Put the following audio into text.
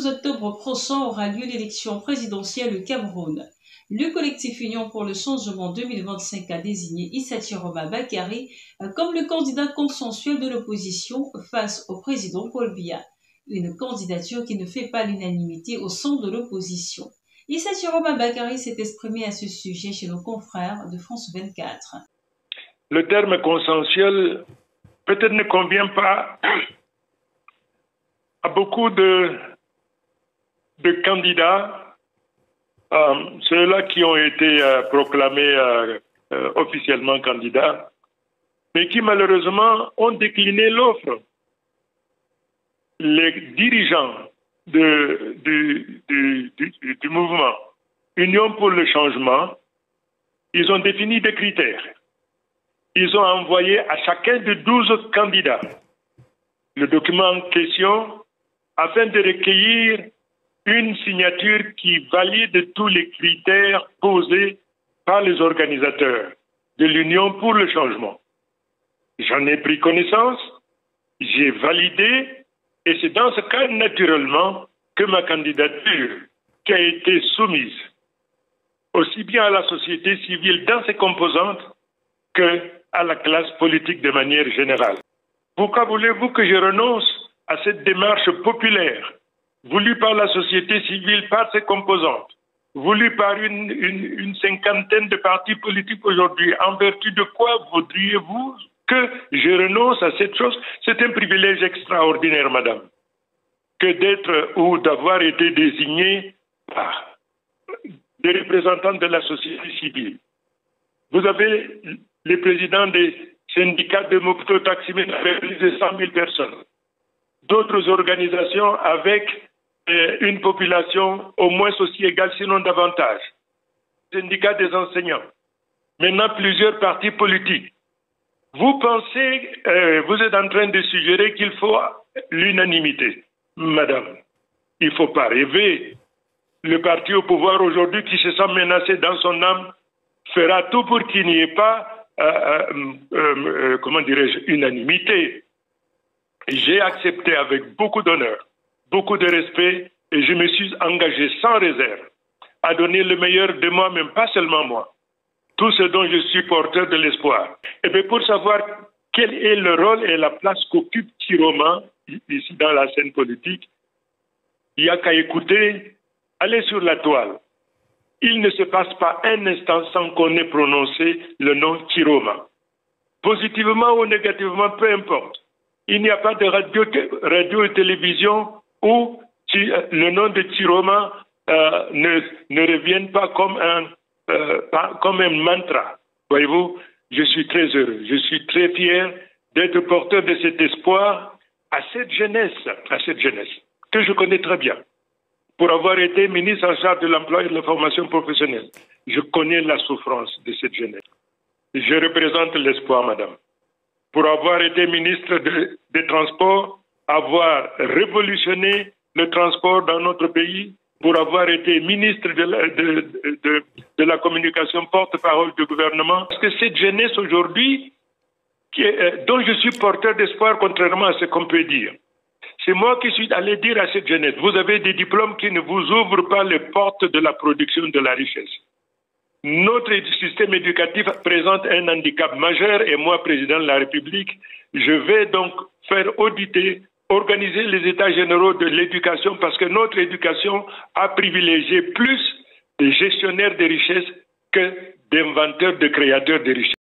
12 octobre prochain aura lieu l'élection présidentielle au Cameroun. Le collectif Union pour le changement 2025 a désigné Issa Chiroma Bakary comme le candidat consensuel de l'opposition face au président Paul Biya. Une candidature qui ne fait pas l'unanimité au sein de l'opposition. Issa Chiroma Bakary s'est exprimé à ce sujet chez nos confrères de France 24. Le terme consensuel peut-être ne convient pas à beaucoup de candidats, ceux-là qui ont été proclamés officiellement candidats, mais qui malheureusement ont décliné l'offre. Les dirigeants du mouvement Union pour le changement, ils ont défini des critères. Ils ont envoyé à chacun de 12 candidats le document en question afin de recueillir une signature qui valide tous les critères posés par les organisateurs de l'Union pour le changement. J'en ai pris connaissance, j'ai validé, et c'est dans ce cas, naturellement, que ma candidature, qui a été soumise aussi bien à la société civile dans ses composantes qu'à la classe politique de manière générale. Pourquoi voulez-vous que je renonce à cette démarche populaire, voulue par la société civile, par ses composantes, voulue par une cinquantaine de partis politiques aujourd'hui? En vertu de quoi voudriez-vous que je renonce à cette chose? C'est un privilège extraordinaire, madame, que d'être ou d'avoir été désigné par des représentants de la société civile. Vous avez les présidents des syndicats de mototaximens avec plus de 100 000 personnes. D'autres organisations avec une population au moins aussi égale, sinon davantage. Syndicats des enseignants. Maintenant, plusieurs partis politiques. Vous pensez, vous êtes en train de suggérer qu'il faut l'unanimité. Madame, il ne faut pas rêver. Le parti au pouvoir aujourd'hui qui se sent menacé dans son âme fera tout pour qu'il n'y ait pas, comment dirais-je, unanimité. J'ai accepté avec beaucoup d'honneur, beaucoup de respect, et je me suis engagé sans réserve à donner le meilleur de moi-même, pas seulement moi, tout ce dont je suis porteur de l'espoir. Et bien pour savoir quel est le rôle et la place qu'occupe Chiroma ici dans la scène politique, il n'y a qu'à écouter, aller sur la toile. Il ne se passe pas un instant sans qu'on ait prononcé le nom Chiroma. Positivement ou négativement, peu importe. Il n'y a pas de radio et télévision où le nom de Chiroma ne revienne pas comme un mantra. Voyez-vous, je suis très heureux, je suis très fier d'être porteur de cet espoir à cette jeunesse que je connais très bien. Pour avoir été ministre en charge de l'emploi et de la formation professionnelle, je connais la souffrance de cette jeunesse. Je représente l'espoir, madame. Pour avoir été ministre des Transports, avoir révolutionné le transport dans notre pays, pour avoir été ministre de la communication, porte-parole du gouvernement. Parce que cette jeunesse aujourd'hui, dont je suis porteur d'espoir, contrairement à ce qu'on peut dire, c'est moi qui suis allé dire à cette jeunesse, vous avez des diplômes qui ne vous ouvrent pas les portes de la production de la richesse. Notre système éducatif présente un handicap majeur et moi, président de la République, je vais donc faire auditer, organiser les états généraux de l'éducation parce que notre éducation a privilégié plus de gestionnaires de richesses que d'inventeurs, de créateurs de richesses.